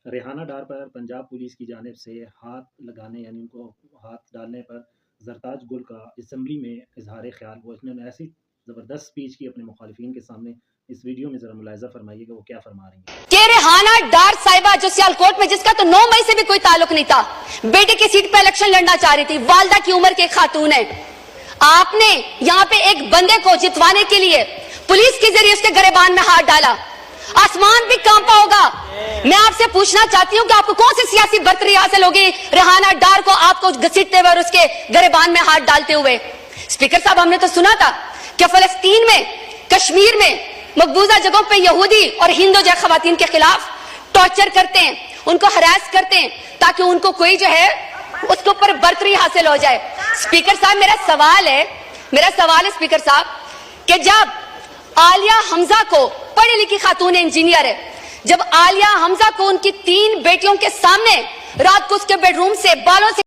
ریحانہ ڈار پر Punjab police کی جانب سے ہاتھ لگانے یعنی ان کو ہاتھ ڈالنے پر زرتاج گل کا اسمبلی میں اظہار خیال ہوا. اس نے ایسی زبردست سپیچ کی اپنے مخالفین کے سامنے. اس ویڈیو میں ذرا ملاحظہ فرمائیے کہ وہ کیا فرما رہی ہیں. کہ ریحانہ ڈار صاحبہ جو سیالکوٹ میں جس کا تو 9 مئی سے بھی کوئی تعلق نہیں تھا, بیٹے کی سیٹ پہ الیکشن لڑنا چاہ رہی تھی, والدہ کی عمر کے خاتون ہے. آپ نے یہاں پہ ایک بندے کو جتوانے کے لیے پولیس کے ذریعے اس کے گریبان میں ہاتھ ڈالا. آسمان بھی کانپا ہوگا. میں آپ سے پوچھنا چاہتی ہوں کہ آپ کو کون سی سیاسی برتری حاصل ہوگی ریحانہ ڈار کو آپ کو گھسیٹتے ہوئے اور اس کے گریبان میں ہاتھ ڈالتے ہوئے. اسپیکر صاحب, ہم نے تو سنا تھا کہ فلسطین میں, کشمیر میں مقبوضہ جگہوں پہ یہودی اور ہندو جو خواتین کے خلاف ٹارچر کرتے ہیں, ان کو ہراس کرتے ہیں تاکہ ان کو کوئی جو ہے اس کے اوپر برتری حاصل ہو جائے. اسپیکر صاحب, میرا سوال ہے اسپیکر صاحب کہ جب عالیہ حمزہ کو, پڑھی لکھی خاتون انجینئر ہے, جب عالیہ حمزہ کو ان کی 3 بیٹیوں کے سامنے رات کو اس کے بیڈ روم سے بالوں سے